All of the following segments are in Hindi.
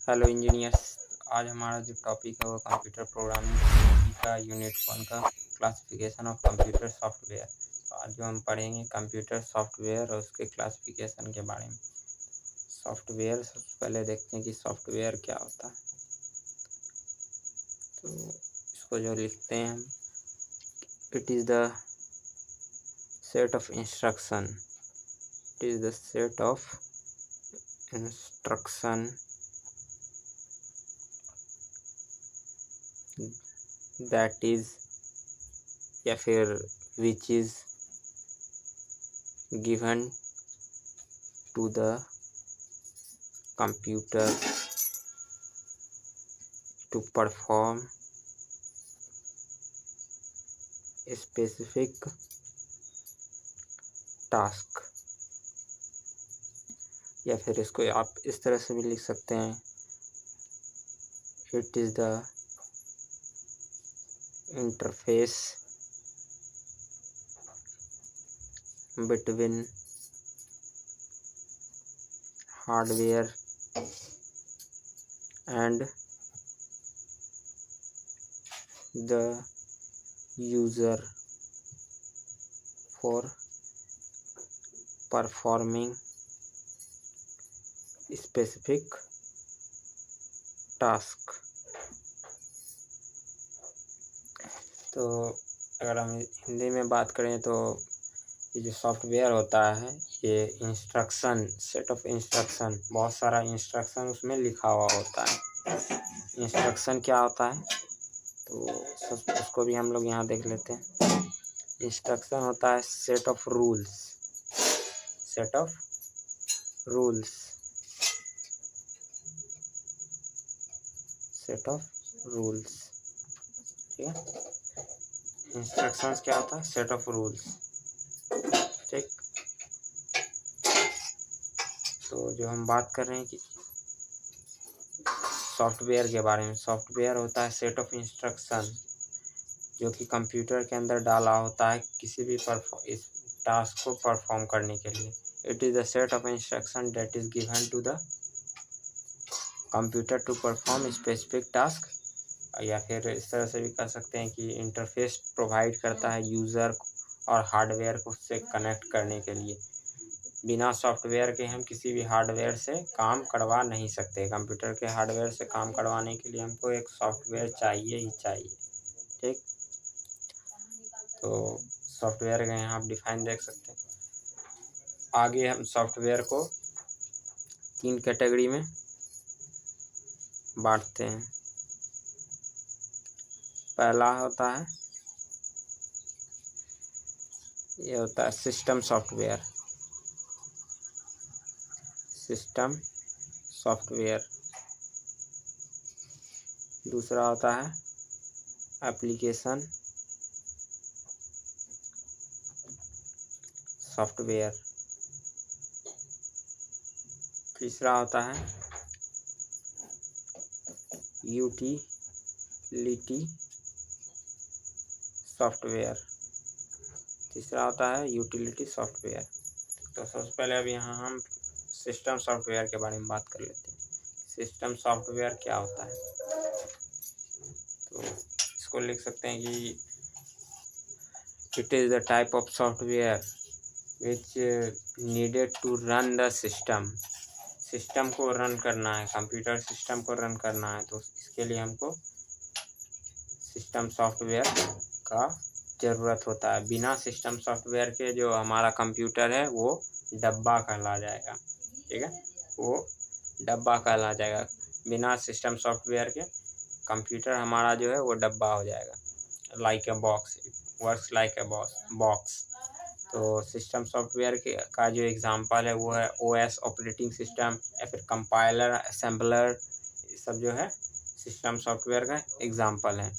Hello engineers. आज हमारा जो टॉपिक है वो कंप्यूटर प्रोग्रामिंग का यूनिट 1 का क्लासिफिकेशन ऑफ कंप्यूटर सॉफ्टवेयर। तो आज जो हम पढ़ेंगे कंप्यूटर सॉफ्टवेयर और उसके क्लासिफिकेशन के बारे में। सॉफ्टवेयर सबसे पहले देखते हैं कि सॉफ्टवेयर क्या होता है। तो इसको जो लिखते हैं हम, it is the set of instruction, it is the set of instruction that is या फिर which is given to the computer to perform specific task. या फिर इसको आप इस तरह से भी लिख सकते हैं, it is the interface between hardware and the user for performing specific task. तो अगर हम हिंदी में बात करें तो ये जो सॉफ्टवेयर होता है ये इंस्ट्रक्शन, सेट ऑफ इंस्ट्रक्शन, बहुत सारा इंस्ट्रक्शन उसमें लिखा हुआ होता है। इंस्ट्रक्शन क्या होता है तो उसको भी हम लोग यहाँ देख लेते हैं। इंस्ट्रक्शन होता है set of rules, set of rules, set of rules. ठीक है, इंस्ट्रक्शंस क्या होता है, सेट ऑफ रूल्स। ठीक, तो जो हम बात कर रहे हैं कि सॉफ्टवेयर के बारे में, सॉफ्टवेयर होता है सेट ऑफ इंस्ट्रक्शन जो कि कंप्यूटर के अंदर डाला होता है किसी भी इस टास्क को परफॉर्म करने के लिए। It is the set of instruction that is given to the computer to perform specific task. या फिर इस तरह से भी कर सकते हैं कि इंटरफेस प्रोवाइड करता है यूज़र और हार्डवेयर को उससे कनेक्ट करने के लिए। बिना सॉफ्टवेयर के हम किसी भी हार्डवेयर से काम करवा नहीं सकते। कंप्यूटर के हार्डवेयर से काम करवाने के लिए हमको एक सॉफ्टवेयर चाहिए ही चाहिए। ठीक, तो सॉफ्टवेयर का यहाँ आप डिफाइन देख सकते हैं। आगे हम सॉफ्टवेयर को 3 कैटेगरी में बांटते हैं। पहला होता है, ये होता है सिस्टम सॉफ्टवेयर, सिस्टम सॉफ्टवेयर। दूसरा होता है एप्लीकेशन सॉफ्टवेयर। तीसरा होता है यूटिलिटी सॉफ्टवेयर, तीसरा होता है यूटिलिटी सॉफ्टवेयर। तो सबसे पहले अब यहाँ हम सिस्टम सॉफ्टवेयर के बारे में बात कर लेते हैं। सिस्टम सॉफ्टवेयर क्या होता है तो इसको लिख सकते हैं कि it is the type of software which needed to run the system. System को रन करना है, कंप्यूटर सिस्टम को रन करना है, तो इसके लिए हमको सिस्टम सॉफ्टवेयर का ज़रूरत होता है। बिना सिस्टम सॉफ्टवेयर के जो हमारा कंप्यूटर है वो डब्बा कहला जाएगा। ठीक है, वो डब्बा कहला जाएगा। बिना सिस्टम सॉफ्टवेयर के कंप्यूटर हमारा जो है वो डब्बा हो जाएगा, like a box, works like a box. तो सिस्टम सॉफ्टवेयर के का जो एग्जांपल है वो है ओएस, ऑपरेटिंग सिस्टम, या फिर कंपाइलर, असेंबलर, ये सब जो है सिस्टम सॉफ्टवेयर का एग्जांपल है।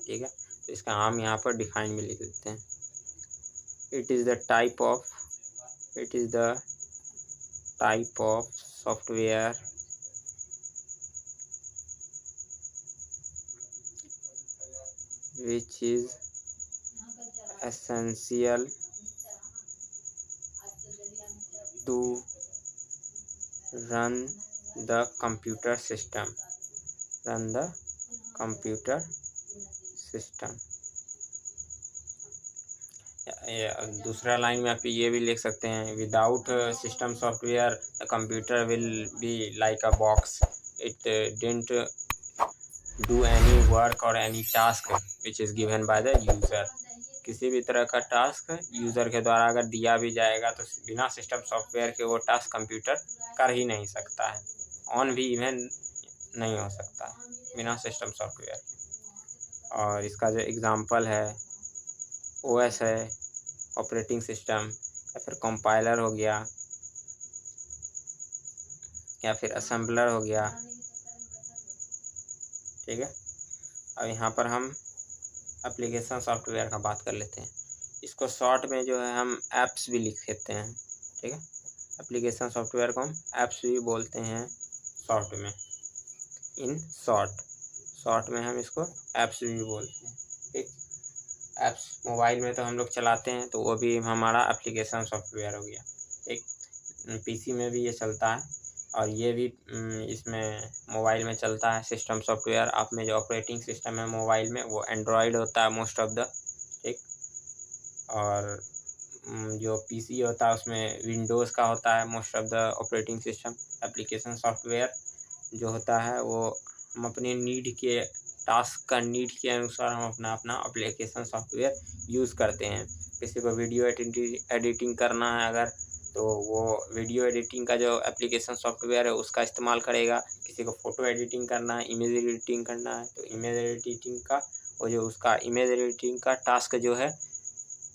ठीक है, तो इसका हम यहाँ पर डिफाइन भी लिख देते हैं। It is the type of, it is the type of software which is essential to run the computer system, run the computer system. दूसरा लाइन में आप ये भी लिख सकते हैं, without system software the computer will be like a box, it didn't do any work और any task which is given by the user. किसी भी तरह का टास्क यूज़र के द्वारा अगर दिया भी जाएगा तो बिना सिस्टम सॉफ्टवेयर के वो टास्क कंप्यूटर कर ही नहीं सकता है, ऑन भी इवन नहीं हो सकता है बिना सिस्टम सॉफ्टवेयर के। और इसका जो एग्ज़ाम्पल है ओएस है, ऑपरेटिंग सिस्टम, या फिर कंपाइलर हो गया, या फिर असेंबलर हो गया। ठीक है, अब यहाँ पर हम एप्लीकेशन सॉफ्टवेयर का बात कर लेते हैं। इसको शॉर्ट में जो है हम ऐप्स भी लिख देते हैं। ठीक है, एप्लीकेशन सॉफ्टवेयर को हम ऐप्स भी बोलते हैं शॉर्ट में, इन शॉर्ट में हम इसको ऐप्स भी बोलते हैं। ठीक, ऐप्स मोबाइल में तो हम लोग चलाते हैं तो वो भी हमारा एप्लीकेशन सॉफ्टवेयर हो गया। ठीक, पीसी में भी ये चलता है और ये भी इसमें मोबाइल में चलता है सिस्टम सॉफ्टवेयर। आप में जो ऑपरेटिंग सिस्टम है मोबाइल में वो एंड्रॉयड होता है मोस्ट ऑफ द। ठीक, और जो पीसी होता है उसमें विंडोज़ का होता है most of the operating system. Application software जो होता है वो हम अपने नीड के टास्क का नीड के अनुसार हम अपना एप्लीकेशन सॉफ्टवेयर यूज़ करते हैं। किसी को वीडियो एडिटिंग करना है अगर, तो वो वीडियो एडिटिंग का जो एप्लीकेशन सॉफ्टवेयर है उसका इस्तेमाल करेगा। किसी को फ़ोटो एडिटिंग करना है, इमेज एडिटिंग करना है, तो इमेज एडिटिंग का वो जो उसका इमेज एडिटिंग का टास्क जो है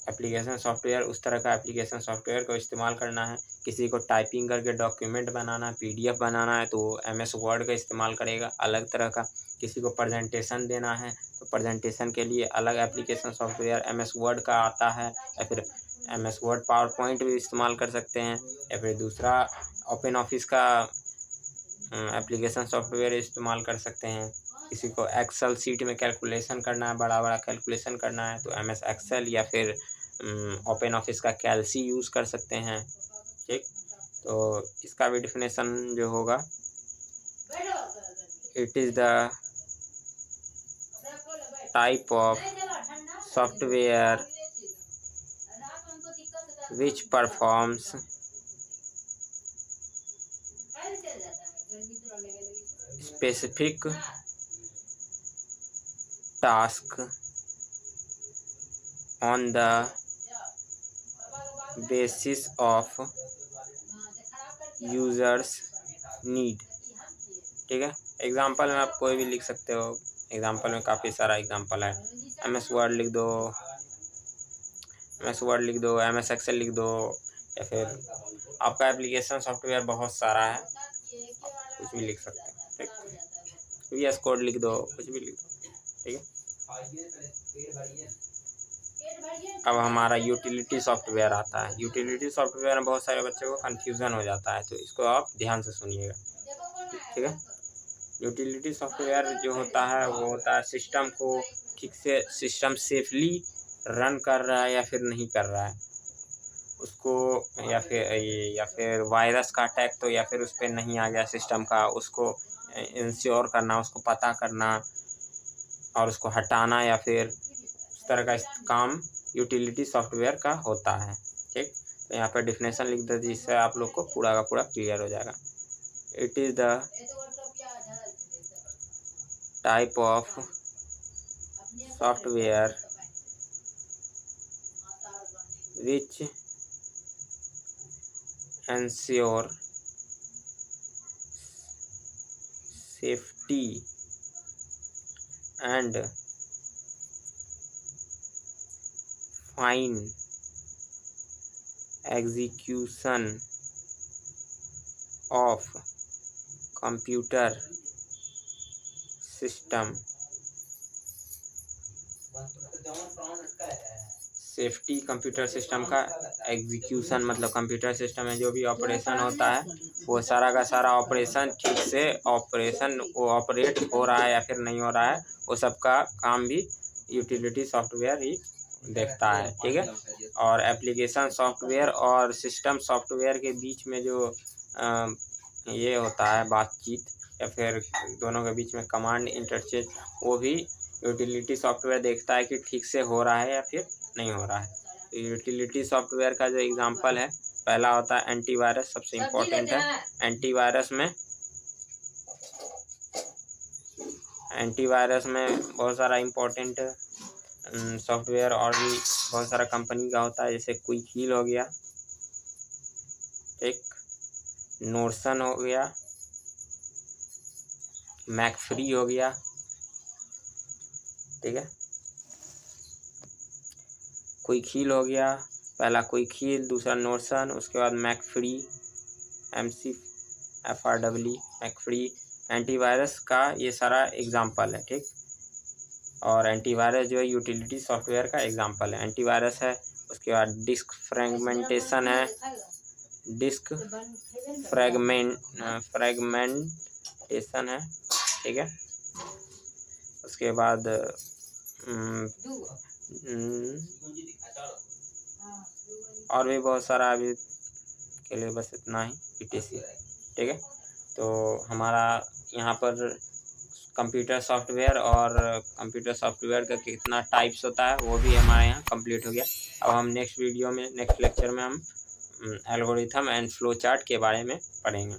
एप्लीकेशन सॉफ्टवेयर, उस तरह का एप्लीकेशन सॉफ्टवेयर को इस्तेमाल करना है। किसी को टाइपिंग करके डॉक्यूमेंट बनाना है, पीडीएफ बनाना है, तो वो एमएस वर्ड का इस्तेमाल करेगा अलग तरह का। किसी को प्रेजेंटेशन देना है तो प्रेजेंटेशन के लिए अलग एप्लीकेशन सॉफ्टवेयर एमएस वर्ड का आता है, या फिर एमएस वर्ड पावर पॉइंट भी इस्तेमाल कर सकते हैं, या फिर दूसरा ओपन ऑफिस का एप्लीकेशन सॉफ्टवेयर इस्तेमाल कर सकते हैं। किसी को एक्सेल सीट में कैलकुलेशन करना है, बड़ा बड़ा कैलकुलेशन करना है, तो एमएस एक्सेल या फिर ओपन ऑफिस का कैल्सी यूज़ कर सकते हैं। ठीक, तो इसका भी डिफिनेशन जो होगा, it is the type of software which performs specific task on the basis of users need. ठीक है, एग्जाम्पल में आप कोई भी लिख सकते हो, एग्जाम्पल में काफ़ी सारा एग्जाम्पल है। एमएस वर्ड लिख दो, एमएस एक्सेल लिख दो, या फिर आपका एप्लीकेशन सॉफ्टवेयर बहुत सारा है, कुछ भी लिख सकते हैं। ठीक, वीएस कोड लिख दो, कुछ भी लिख दो। ठीक है, अब हमारा यूटिलिटी सॉफ्टवेयर आता है। यूटिलिटी सॉफ्टवेयर में बहुत सारे बच्चों को कन्फ्यूज़न हो जाता है, तो इसको आप ध्यान से सुनिएगा। ठीक है, यूटिलिटी सॉफ्टवेयर जो होता है वो होता है सिस्टम को ठीक से, सिस्टम सेफली रन कर रहा है या फिर नहीं कर रहा है उसको, या फिर वायरस का अटैक तो या फिर उस पर नहीं आ गया सिस्टम का, उसको इंश्योर करना, उसको पता करना और उसको हटाना, या फिर उस तरह का काम यूटिलिटी सॉफ्टवेयर का होता है। ठीक, तो यहाँ पर डिफिनेशन लिख दो जिससे आप लोग को पूरा का पूरा क्लियर हो जाएगा। It is the type of software which ensure safety and fine execution of computer system। Safety computer system का एग्जीक्यूशन मतलब कंप्यूटर सिस्टम में जो भी ऑपरेशन होता है वो सारा का सारा ऑपरेशन ठीक से वो ऑपरेट हो रहा है या फिर नहीं हो रहा है, वो सब का काम भी यूटिलिटी सॉफ्टवेयर ही देखता है। ठीक है, और एप्लीकेशन सॉफ्टवेयर और सिस्टम सॉफ्टवेयर के बीच में जो ये होता है बातचीत या फिर दोनों के बीच में कमांड इंटरचेंज, वो भी यूटिलिटी सॉफ्टवेयर देखता है कि ठीक से हो रहा है या फिर नहीं हो रहा है। तो यूटिलिटी सॉफ्टवेयर का जो एग्जांपल है, पहला होता है एंटीवायरस, सबसे इम्पोर्टेंट है। एंटीवायरस में बहुत सारा इम्पोर्टेंट सॉफ्टवेयर और भी बहुत सारा कंपनी का होता है, जैसे क्विक हील हो गया, एक नॉर्सन हो गया, मैकफ्री हो गया, ठीक है। क्विक हील हो गया, पहला क्विक हील, दूसरा नॉर्सन, उसके बाद मैकफ्री, McAfee मैकफ्री। एंटीवायरस का ये सारा एग्जांपल है, ठीक। और एंटीवायरस जो है यूटिलिटी सॉफ्टवेयर का एग्जांपल है। एंटीवायरस है, उसके बाद डिस्क फ्रेगमेंटेशन है, डिस्क फ्रेगमेंटेशन है, ठीक है। उसके बाद और भी बहुत सारा, अभी के लिए बस इतना ही, PTC, ठीक है। तो हमारा यहाँ पर कंप्यूटर सॉफ्टवेयर और कंप्यूटर सॉफ्टवेयर का कितना टाइप्स होता है वो भी हमारे यहाँ कंप्लीट हो गया। अब हम नेक्स्ट वीडियो में, नेक्स्ट लेक्चर में हम एल्गोरिथम एंड फ्लो चार्ट के बारे में पढ़ेंगे।